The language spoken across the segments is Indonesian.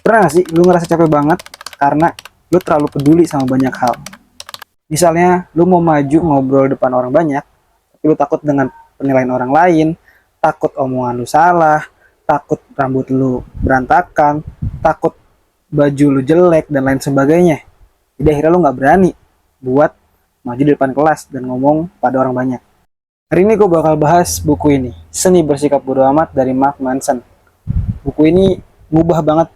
Pernah gak sih lu ngerasa capek banget karena lu terlalu peduli sama banyak hal? Misalnya lu mau maju ngobrol depan orang banyak, tapi lu takut dengan penilaian orang lain, takut omongan lu salah, takut rambut lu berantakan, takut baju lu jelek dan lain sebagainya. Jadi akhirnya lu nggak berani buat maju di depan kelas dan ngomong pada orang banyak. Hari ini gue bakal bahas buku ini, Seni Bersikap Bodo Amat dari Mark Manson. Buku ini ngubah banget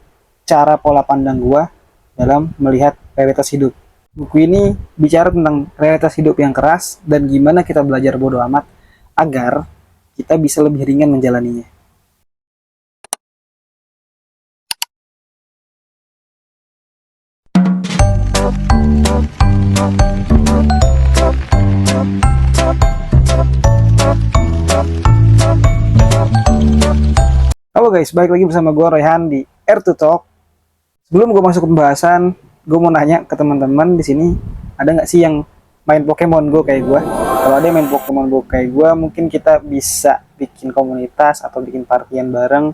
cara pola pandang gue dalam melihat realitas hidup. Buku ini bicara tentang realitas hidup yang keras dan gimana kita belajar bodo amat agar kita bisa lebih ringan menjalaninya. Halo guys, balik lagi bersama gue Rehan di R2 Talk. Sebelum gue masuk ke pembahasan, gue mau nanya ke teman-teman di sini, ada nggak sih yang main Pokemon Go kayak gue? Kalau ada yang main Pokemon Go kayak gue, mungkin kita bisa bikin komunitas atau bikin partian bareng.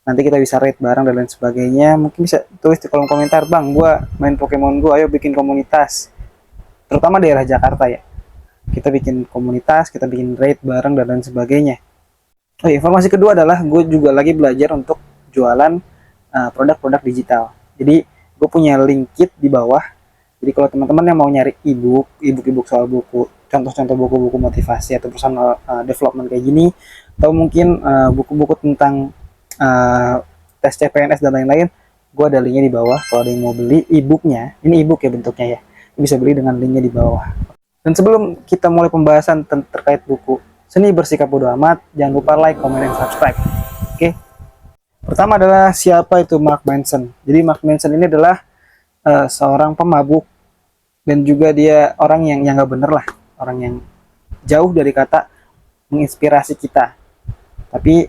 Nanti kita bisa raid bareng dan lain sebagainya. Mungkin bisa tulis di kolom komentar, bang, gue main Pokemon Go, ayo bikin komunitas. Terutama daerah Jakarta ya. Kita bikin komunitas, kita bikin raid bareng dan lain sebagainya. Oh, informasi kedua adalah gue juga lagi belajar untuk jualan produk-produk digital. Jadi gue punya link kit di bawah. Jadi kalau teman-teman yang mau nyari ebook soal buku, contoh-contoh buku-buku motivasi atau personal development kayak gini, atau mungkin buku-buku tentang tes CPNS dan lain-lain, gue ada linknya di bawah. Kalau ada yang mau beli ebooknya, ini ebook ya bentuknya ya, bisa beli dengan linknya di bawah. Dan sebelum kita mulai pembahasan terkait buku Seni Bersikap Bodo Amat, jangan lupa like, comment, dan subscribe. Oke. Pertama adalah siapa itu Mark Manson. Jadi Mark Manson ini adalah seorang pemabuk dan juga dia orang yang nggak bener lah, orang yang jauh dari kata menginspirasi kita. Tapi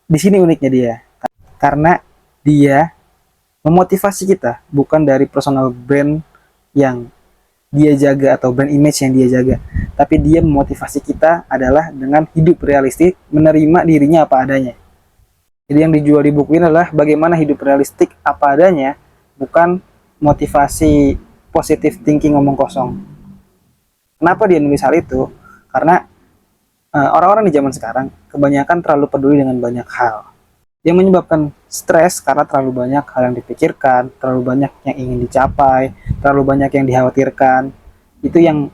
di sini uniknya dia, karena dia memotivasi kita bukan dari personal brand yang dia jaga atau brand image yang dia jaga, tapi dia memotivasi kita adalah dengan hidup realistik, menerima dirinya apa adanya. Jadi yang dijual di buku ini adalah bagaimana hidup realistik apa adanya, bukan motivasi positive thinking ngomong kosong. Kenapa dia nulis hal itu? Karena orang-orang di zaman sekarang kebanyakan terlalu peduli dengan banyak hal yang menyebabkan stres karena terlalu banyak hal yang dipikirkan, terlalu banyak yang ingin dicapai, terlalu banyak yang dikhawatirkan. Itu yang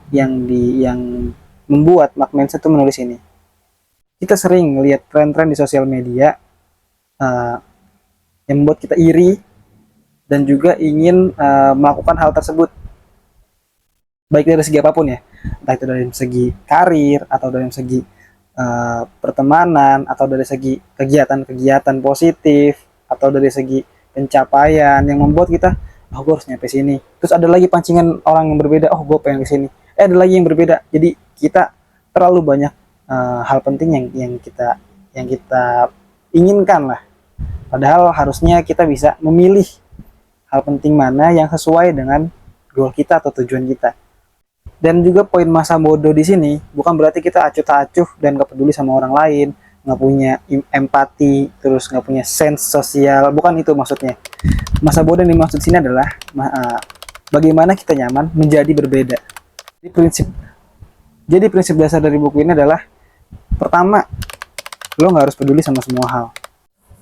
membuat Mark Manson itu menulis ini. Kita sering melihat tren-tren di sosial media yang membuat kita iri dan juga ingin melakukan hal tersebut, baik dari segi apapun ya, entah itu dari segi karir atau dari segi pertemanan atau dari segi kegiatan-kegiatan positif atau dari segi pencapaian yang membuat kita, oh gue harus nyampe sini. Terus ada lagi pancingan orang yang berbeda, oh gue pengen ke sini. Ada lagi yang berbeda. Jadi kita terlalu banyak hal penting yang kita inginkan lah. Padahal harusnya kita bisa memilih hal penting mana yang sesuai dengan goal kita atau tujuan kita. Dan juga poin masa bodoh di sini bukan berarti kita acuh tak acuh dan gak peduli sama orang lain, nggak punya empati, terus nggak punya sense sosial. Bukan itu maksudnya. Masa bodoh yang dimaksud sini adalah bagaimana kita nyaman menjadi berbeda. Jadi prinsip dasar dari buku ini adalah, pertama, lo nggak harus peduli sama semua hal.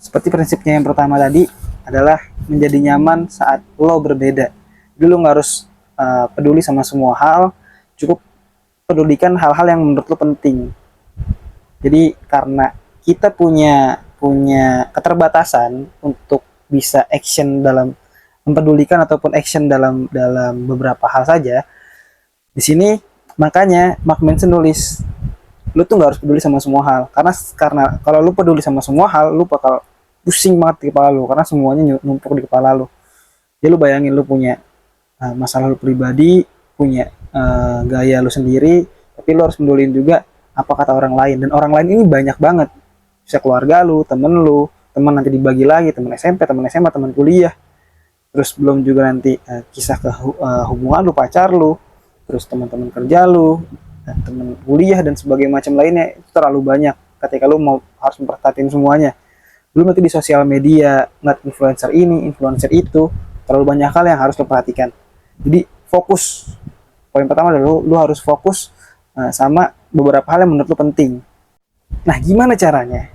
Seperti prinsipnya yang pertama tadi adalah menjadi nyaman saat lo berbeda. Jadi lo nggak harus peduli sama semua hal, cukup pedulikan hal-hal yang menurut lo penting. Jadi karena kita punya keterbatasan untuk bisa action dalam mempedulikan ataupun action dalam beberapa hal saja. Di sini makanya Mark Manson nulis, lu tuh nggak harus peduli sama semua hal, karena kalau lu peduli sama semua hal, lu bakal pusing banget di kepala lu karena semuanya numpuk di kepala lu. Jadi lu bayangin lu punya masalah lu pribadi, punya gaya lu sendiri, tapi lu harus pedulin juga apa kata orang lain. Dan orang lain ini banyak banget, bisa keluarga lu, teman nanti dibagi lagi, teman SMP, teman SMA, teman kuliah, terus belum juga nanti kisah hubungan lu, pacar lu, terus teman-teman kerja lu, teman kuliah dan sebagainya macam lainnya. Itu terlalu banyak ketika lu mau harus memperhatiin semuanya. Belum nanti di sosial media, ngeliat influencer ini, influencer itu, terlalu banyak hal yang harus lo perhatikan. Jadi fokus. Poin pertama adalah lo harus fokus sama beberapa hal yang menurut lo penting. Nah, gimana caranya?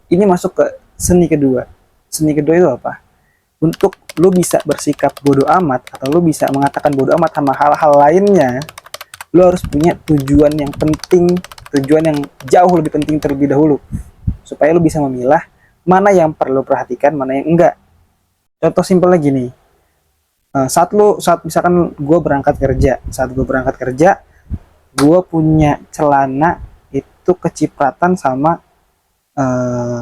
Ini masuk ke seni kedua. Seni kedua itu apa? Untuk lo bisa bersikap bodoh amat atau lo bisa mengatakan bodoh amat sama hal-hal lainnya, lo harus punya tujuan yang penting, tujuan yang jauh lebih penting terlebih dahulu, supaya lo bisa memilah mana yang perlu perhatikan, mana yang enggak. Contoh simpelnya gini, saat misalkan saat gue berangkat kerja, gue punya celana itu kecipratan sama eh,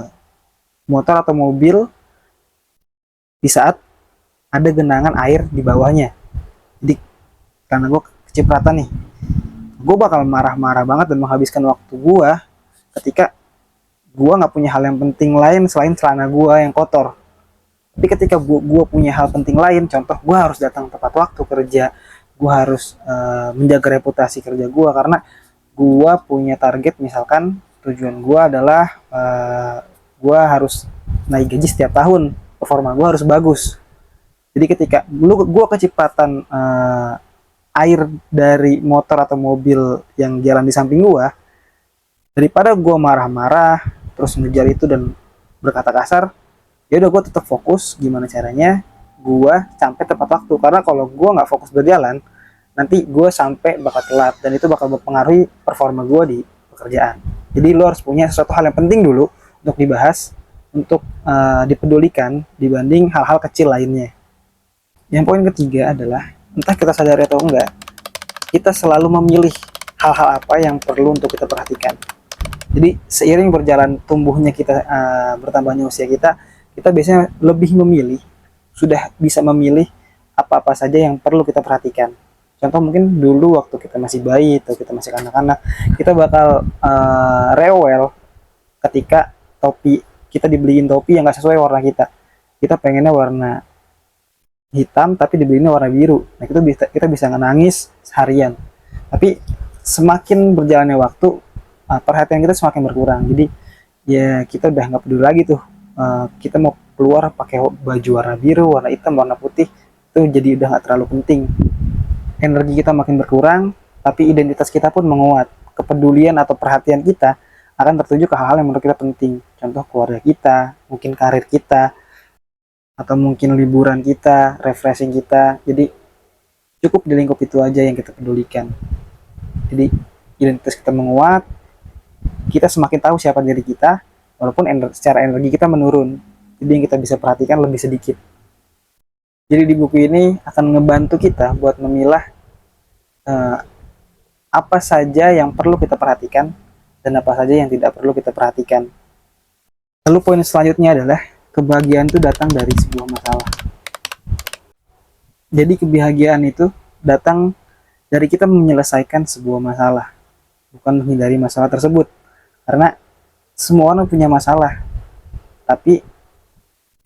motor atau mobil di saat ada genangan air di bawahnya. Jadi karena gue kecipratan nih, gue bakal marah-marah banget dan menghabiskan waktu gue ketika gue nggak punya hal yang penting lain selain celana gue yang kotor. Tapi ketika gue punya hal penting lain, contoh gue harus datang tepat waktu kerja, gue harus menjaga reputasi kerja gue karena gue punya target, misalkan tujuan gue adalah gue harus naik gaji setiap tahun, performa gue harus bagus. Jadi ketika gue kecepatan air dari motor atau mobil yang jalan di samping gue, daripada gue marah-marah terus ngejar itu dan berkata kasar, ya udah gue tetap fokus gimana caranya gue sampai tepat waktu. Karena kalau gue nggak fokus berjalan, nanti gue sampai bakal telat dan itu bakal mempengaruhi performa gue di pekerjaan. Jadi lo harus punya sesuatu hal yang penting dulu untuk dibahas, untuk dipedulikan dibanding hal-hal kecil lainnya. Yang poin ketiga adalah, entah kita sadari atau enggak, kita selalu memilih hal-hal apa yang perlu untuk kita perhatikan. Jadi seiring berjalan tumbuhnya kita, bertambahnya usia kita, kita biasanya lebih memilih, sudah bisa memilih apa-apa saja yang perlu kita perhatikan. Contoh mungkin dulu waktu kita masih bayi atau kita masih kanak-kanak, kita bakal rewel ketika kita dibeliin topi yang nggak sesuai warna kita. Kita pengennya warna hitam tapi dibeliinnya warna biru. Nah, kita bisa nangis seharian. Tapi semakin berjalannya waktu, perhatian kita semakin berkurang. Jadi ya kita udah nggak peduli lagi tuh. Kita mau keluar pakai baju warna biru, warna hitam, warna putih, itu jadi udah nggak terlalu penting. Energi kita makin berkurang, tapi identitas kita pun menguat. Kepedulian atau perhatian kita akan tertuju ke hal-hal yang menurut kita penting. Contoh keluarga kita, mungkin karir kita, atau mungkin liburan kita, refreshing kita. Jadi cukup di lingkup itu aja yang kita pedulikan. Jadi identitas kita menguat, kita semakin tahu siapa diri kita, walaupun secara energi kita menurun. Jadi yang kita bisa perhatikan lebih sedikit. Jadi di buku ini akan ngebantu kita buat memilah apa saja yang perlu kita perhatikan dan apa saja yang tidak perlu kita perhatikan. Lalu poin selanjutnya adalah kebahagiaan itu datang dari sebuah masalah. Jadi kebahagiaan itu datang dari kita menyelesaikan sebuah masalah, bukan menghindari masalah tersebut. Karena semua orang punya masalah, tapi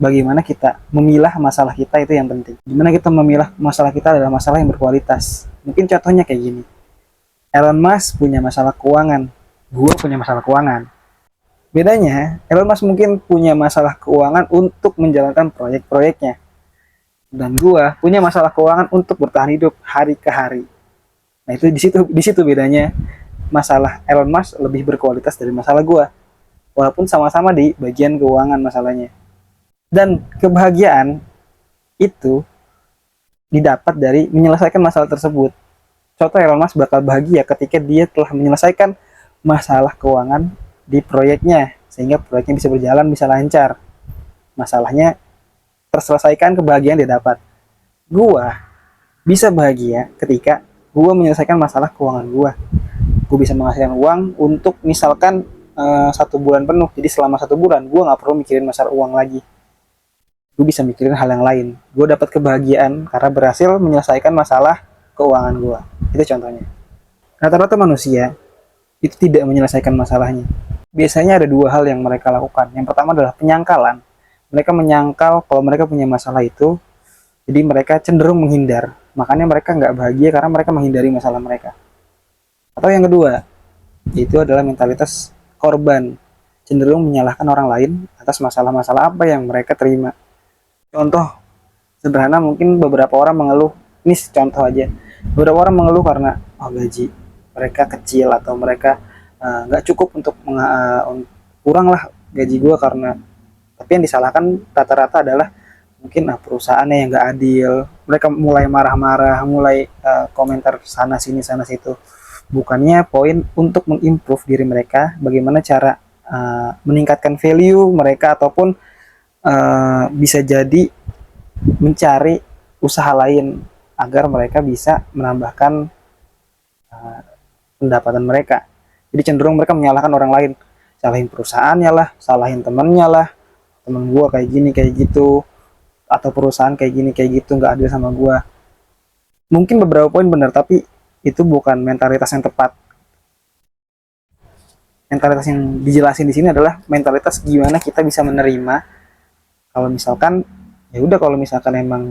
bagaimana kita memilah masalah kita itu yang penting. Gimana kita memilah masalah kita adalah masalah yang berkualitas. Mungkin contohnya kayak gini. Elon Musk punya masalah keuangan, gue punya masalah keuangan. Bedanya, Elon Musk mungkin punya masalah keuangan untuk menjalankan proyek-proyeknya. Dan gue punya masalah keuangan untuk bertahan hidup hari ke hari. Nah itu di situ bedanya. Masalah Elon Musk lebih berkualitas dari masalah gue. Walaupun sama-sama di bagian keuangan masalahnya. Dan kebahagiaan itu didapat dari menyelesaikan masalah tersebut. Contoh Elon Musk bakal bahagia ketika dia telah menyelesaikan masalah keuangan di proyeknya, sehingga proyeknya bisa berjalan, bisa lancar. Masalahnya terselesaikan, kebahagiaan dia dapat. Gua bisa bahagia ketika gua menyelesaikan masalah keuangan gua. Gua bisa menghasilkan uang untuk misalkan 1 bulan penuh. Jadi selama 1 bulan gua nggak perlu mikirin masalah uang lagi. Gue bisa mikirin hal yang lain. Gue dapat kebahagiaan karena berhasil menyelesaikan masalah keuangan gue. Itu contohnya. Rata-rata manusia itu tidak menyelesaikan masalahnya. Biasanya ada 2 hal yang mereka lakukan. Yang pertama adalah penyangkalan. Mereka menyangkal kalau mereka punya masalah itu, jadi mereka cenderung menghindar. Makanya mereka nggak bahagia karena mereka menghindari masalah mereka. Atau yang kedua, yaitu adalah mentalitas korban. cenderung menyalahkan orang lain atas masalah-masalah apa yang mereka terima. Contoh sederhana, mungkin beberapa orang mengeluh, ini contoh aja, beberapa orang mengeluh karena gaji mereka kecil atau mereka nggak cukup untuk kurang lah gaji gue, karena tapi yang disalahkan rata-rata adalah mungkin perusahaannya yang nggak adil. Mereka mulai marah-marah, mulai komentar sana situ, bukannya poin untuk mengimprove diri mereka, bagaimana cara meningkatkan value mereka, ataupun bisa jadi mencari usaha lain agar mereka bisa menambahkan pendapatan mereka. Jadi cenderung mereka menyalahkan orang lain, salahin perusahaannya lah, salahin temennya lah, temen gue kayak gini kayak gitu, atau perusahaan kayak gini kayak gitu nggak adil sama gue. Mungkin beberapa poin benar, tapi itu bukan mentalitas yang tepat. Mentalitas yang dijelasin di sini adalah mentalitas gimana kita bisa menerima kalau misalkan ya udah, kalau misalkan emang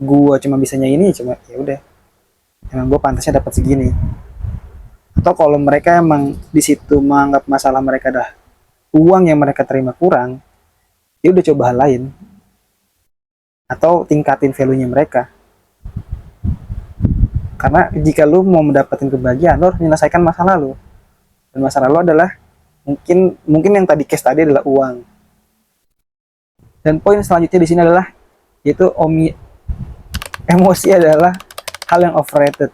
gue cuma bisanya ini, cuma ya udah, emang gue pantasnya dapat segini. Atau kalau mereka emang di situ menganggap masalah mereka dah uang yang mereka terima kurang, ya udah coba hal lain atau tingkatin value-nya mereka. Karena jika lu mau mendapatkan kebahagiaan, lu harus menyelesaikan masalah lu. Dan masalah lu adalah mungkin yang tadi case tadi adalah uang. Dan poin selanjutnya di sini adalah yaitu emosi adalah hal yang overrated.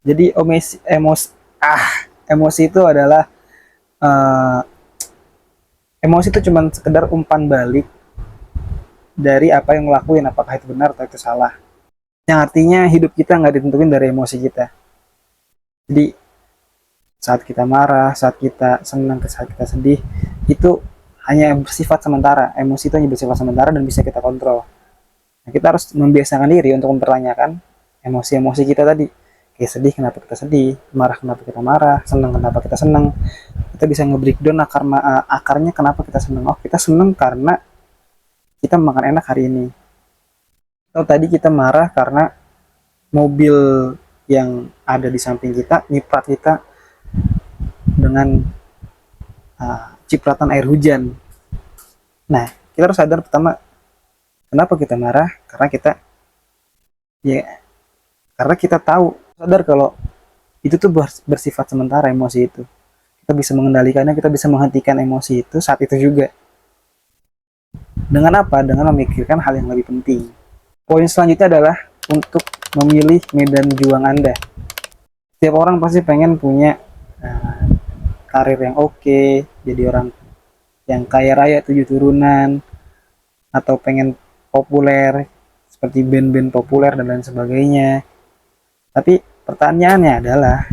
Jadi emosi itu adalah emosi itu cuma sekedar umpan balik dari apa yang ngelakuin, apakah itu benar atau itu salah. Yang artinya hidup kita nggak ditentuin dari emosi kita. Jadi saat kita marah, saat kita senang, saat kita sedih, itu hanya bersifat sementara. Emosi itu hanya bersifat sementara dan bisa kita kontrol. Nah, kita harus membiasakan diri untuk mempertanyakan emosi-emosi kita tadi. Kayak sedih, kenapa kita sedih? Marah, kenapa kita marah? Senang, kenapa kita senang? Kita bisa nge-breakdown akarnya kenapa kita senang. Oh, kita senang karena kita makan enak hari ini. Atau tadi kita marah karena mobil yang ada di samping kita nyiprat kita dengan cipratan air hujan. Nah, kita harus sadar pertama, kenapa kita marah? Karena kita tahu, sadar kalau itu tuh bersifat sementara emosi itu. Kita bisa mengendalikannya, kita bisa menghentikan emosi itu saat itu juga. Dengan apa? Dengan memikirkan hal yang lebih penting. Poin selanjutnya adalah untuk memilih medan juang Anda. Setiap orang pasti pengen punya karir yang oke, jadi orang yang kaya raya 7 turunan, atau pengen populer seperti band-band populer dan lain sebagainya. Tapi pertanyaannya adalah,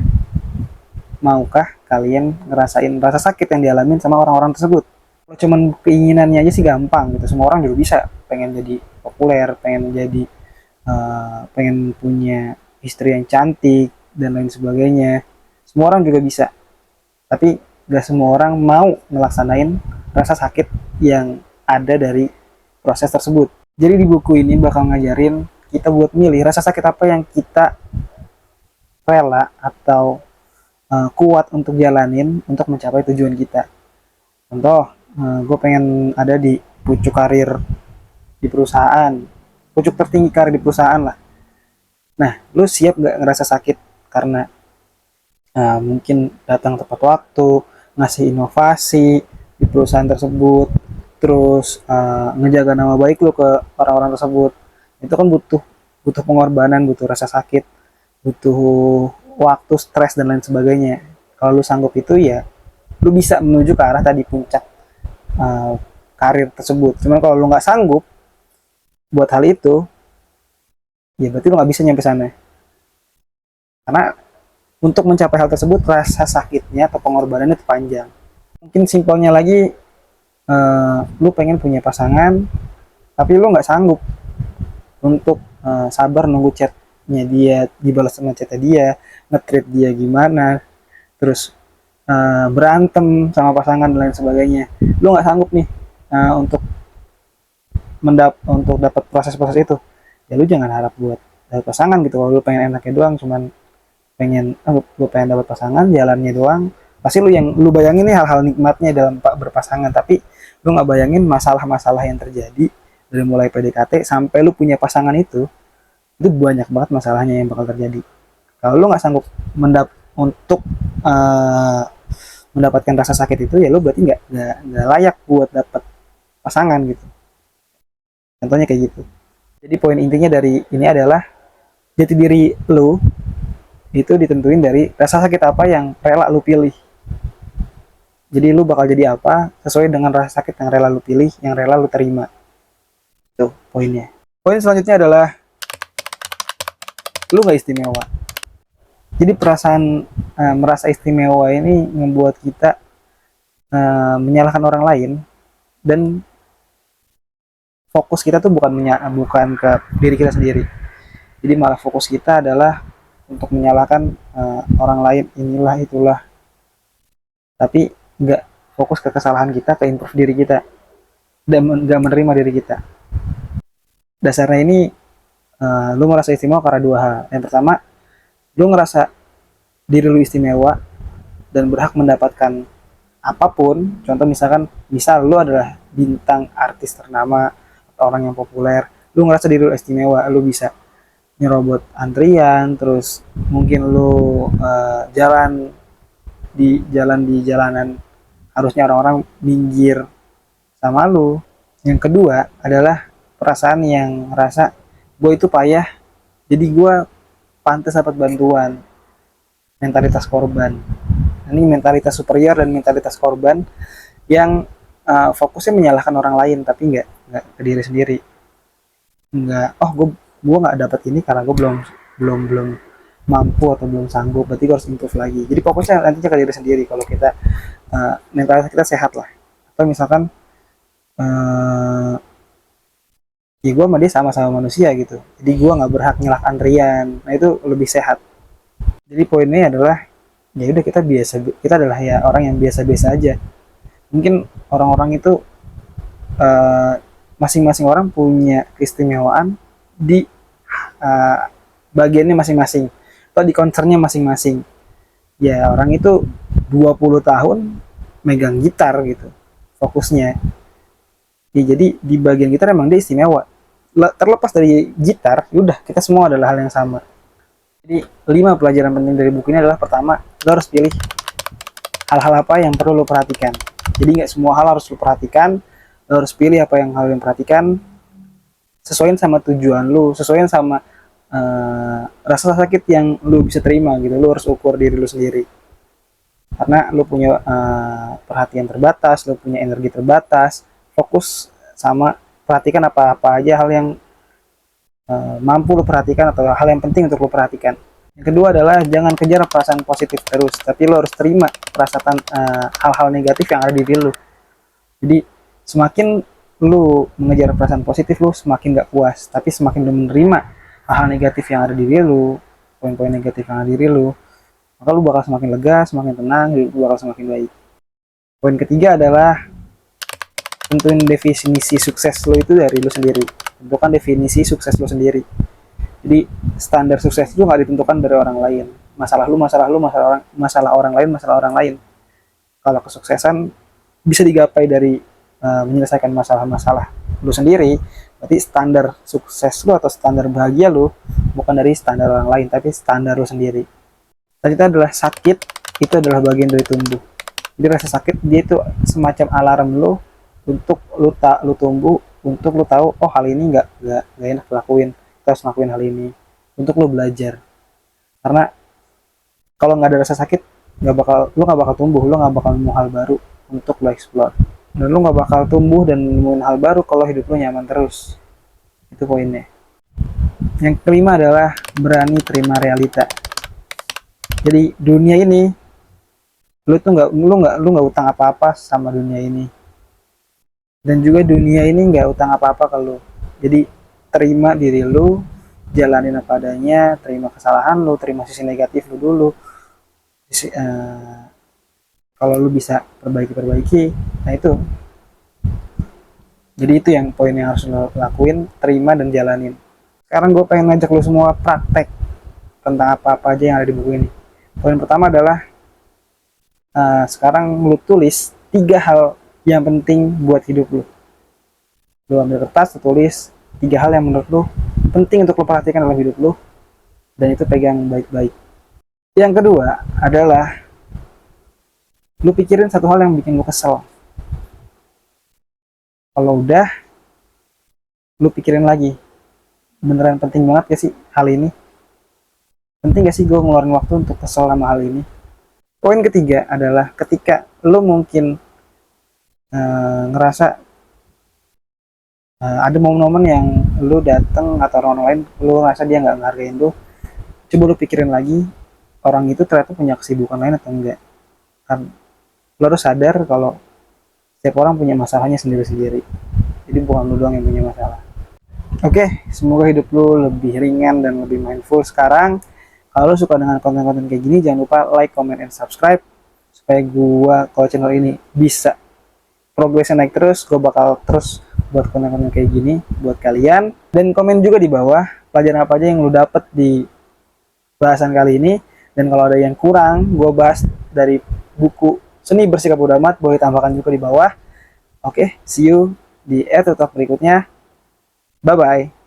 maukah kalian ngerasain rasa sakit yang dialamin sama orang-orang tersebut? Kalau cuman keinginannya aja sih gampang gitu, semua orang juga bisa pengen jadi populer, pengen punya istri yang cantik dan lain sebagainya. Semua orang juga bisa, tapi gak semua orang mau ngelaksanain rasa sakit yang ada dari proses tersebut. Jadi di buku ini bakal ngajarin kita buat milih rasa sakit apa yang kita rela atau kuat untuk jalanin untuk mencapai tujuan kita. Contoh, gue pengen ada di pucuk karir di perusahaan, pucuk tertinggi karir di perusahaan lah. Nah, lu siap gak ngerasa sakit karena mungkin datang tepat waktu, ngasih inovasi di perusahaan tersebut, terus ngejaga nama baik lu ke orang-orang tersebut. Itu kan butuh pengorbanan, butuh rasa sakit, butuh waktu, stres dan lain sebagainya. Kalau lu sanggup itu, ya lu bisa menuju ke arah tadi puncak karir tersebut. Cuman kalau lu nggak sanggup buat hal itu, ya berarti lu nggak bisa nyampe sana. Karena untuk mencapai hal tersebut, rasa sakitnya atau pengorbanannya itu panjang. Mungkin simpelnya lagi, lu pengen punya pasangan, tapi lu nggak sanggup untuk sabar nunggu chatnya dia, dibalas sama chatnya dia, nge-treat dia gimana, terus berantem sama pasangan dan lain sebagainya. Lu nggak sanggup nih untuk dapat proses-proses itu. Ya lu jangan harap buat dapat pasangan gitu. Kalau lu pengen enaknya doang, cuman gue pengen dapat pasangan, jalannya doang, Pasti lu bayangin nih hal-hal nikmatnya dalam berpasangan, tapi lu nggak bayangin masalah-masalah yang terjadi dari mulai PDKT sampai lu punya pasangan itu banyak banget masalahnya yang bakal terjadi. Kalau lu nggak sanggup untuk uh, mendapatkan rasa sakit itu, ya lu berarti nggak layak buat dapat pasangan gitu. Contohnya kayak gitu. Jadi poin intinya dari ini adalah jati diri lu itu ditentuin dari rasa sakit apa yang rela lu pilih. Jadi lu bakal jadi apa sesuai dengan rasa sakit yang rela lu pilih, yang rela lu terima. Itu poinnya. Poin selanjutnya adalah lu gak istimewa. Jadi perasaan merasa istimewa ini membuat kita menyalahkan orang lain, dan fokus kita tuh bukan ke diri kita sendiri. Jadi malah fokus kita adalah untuk menyalahkan orang lain, inilah itulah. Tapi nggak fokus ke kesalahan kita, ke improve diri kita, dan nggak menerima diri kita. Dasarnya ini lu merasa istimewa karena dua hal. Yang pertama, lu ngerasa diri lu istimewa dan berhak mendapatkan apapun. Contoh misal lu adalah bintang artis ternama atau orang yang populer, lu ngerasa diri lu istimewa, lu bisa nyerobot antrian, terus mungkin lu di jalanan harusnya orang-orang minggir sama lu. Yang kedua adalah perasaan yang ngerasa gue itu payah, jadi gue pantas dapat bantuan. Mentalitas korban. Ini mentalitas superior dan mentalitas korban yang fokusnya menyalahkan orang lain, tapi nggak ke diri sendiri. Nggak, oh gue nggak dapat ini karena gue belum mampu atau belum sanggup, berarti gue harus improve lagi. Jadi fokusnya nantinya ke diri sendiri kalau kita mentalitas kita sehat lah. Atau misalkan ya gue sama dia sama-sama manusia gitu, jadi gue nggak berhak nyelak antrian. Nah itu lebih sehat. Jadi poinnya adalah ya udah, kita adalah ya orang yang biasa-biasa aja. Mungkin orang-orang itu masing-masing orang punya keistimewaan di bagiannya masing-masing atau di concernnya masing-masing. Ya orang itu 20 tahun megang gitar gitu fokusnya. Ya jadi di bagian gitar emang dia istimewa. Terlepas dari gitar, udah kita semua adalah hal yang sama. Jadi 5 pelajaran penting dari buku ini adalah, pertama, lo harus pilih hal-hal apa yang perlu lo perhatikan. Jadi nggak semua hal harus lo perhatikan, lo harus pilih apa yang hal yang perhatikan, sesuaiin sama tujuan lo, sesuaiin sama rasa sakit yang lo bisa terima gitu. Lo harus ukur diri lo sendiri. Karena lo punya perhatian terbatas, lo punya energi terbatas, fokus sama perhatikan apa-apa aja hal yang mampu lo perhatikan atau hal yang penting untuk lo perhatikan. Yang kedua adalah jangan kejar perasaan positif terus, tapi lo harus terima perasaan hal-hal negatif yang ada di diri lo. Jadi semakin lo mengejar perasaan positif, lo semakin gak puas. Tapi semakin lo menerima hal-hal negatif yang ada di diri lo, poin-poin negatif yang ada di diri lo, maka lo bakal semakin lega, semakin tenang, lo bakal semakin baik. Poin ketiga adalah tentuin definisi sukses lo itu dari lo sendiri. Tentukan definisi sukses lo sendiri. Jadi standar sukses itu nggak ditentukan dari orang lain. Masalah orang lain. Kalau kesuksesan bisa digapai dari menyelesaikan masalah-masalah lo sendiri, berarti standar sukses lo atau standar bahagia lo bukan dari standar orang lain, tapi standar lo sendiri. Tadi itu adalah sakit, itu adalah bagian dari tumbuh. Jadi rasa sakit dia itu semacam alarm lo untuk lu tumbuh, untuk lu tahu oh hal ini nggak enak lakuin, kita harus lakuin hal ini, untuk lu belajar. Karena kalau nggak ada rasa sakit, lu nggak bakal tumbuh, lu nggak bakal nemu hal baru untuk lu explore, dan lu nggak bakal tumbuh dan nemuin hal baru kalau hidup lu nyaman terus. Itu poinnya. Yang kelima adalah berani terima realita. Jadi dunia ini lu nggak utang apa-apa sama dunia ini, dan juga dunia ini nggak utang apa-apa ke lu. Jadi terima diri lu, jalanin apa adanya, terima kesalahan lu, terima sisi negatif lu dulu. Kalau lu bisa perbaiki, nah itu. Jadi itu yang poin yang harus lu lakuin, terima dan jalanin. Sekarang gue pengen ngajak lu semua praktek tentang apa-apa aja yang ada di buku ini. Poin pertama adalah Sekarang lu tulis 3 hal yang penting buat hidup lu. Lu ambil kertas, lu tulis 3 hal yang menurut lu penting untuk lu perhatikan dalam hidup lu, dan itu pegang baik-baik. Yang kedua adalah lu pikirin satu hal yang bikin lu kesel. Kalau udah, lu pikirin lagi, beneran penting banget gak sih hal ini? Penting gak sih gue ngeluarin waktu untuk kesel sama hal ini? Poin ketiga adalah ketika lu mungkin ngerasa ada momen-momen yang lu dateng atau orang lain lu ngerasa dia nggak ngehargain lu, coba lu pikirin lagi orang itu ternyata punya kesibukan lain atau enggak. Kan lu harus sadar kalau setiap orang punya masalahnya sendiri-sendiri, jadi bukan lu doang yang punya masalah. Oke, semoga hidup lu lebih ringan dan lebih mindful sekarang. Kalau lu suka dengan konten-konten kayak gini, jangan lupa like, comment, and subscribe supaya gua kalau channel ini bisa progresnya naik terus. Gue bakal terus buat konten-konten kayak gini buat kalian, dan komen juga di bawah pelajaran apa aja yang lu dapet di bahasan kali ini, dan kalau ada yang kurang gue bahas dari buku Seni Bersikap Bodo Amat boleh tambahkan juga di bawah. Oke, see you di episode berikutnya. Bye bye.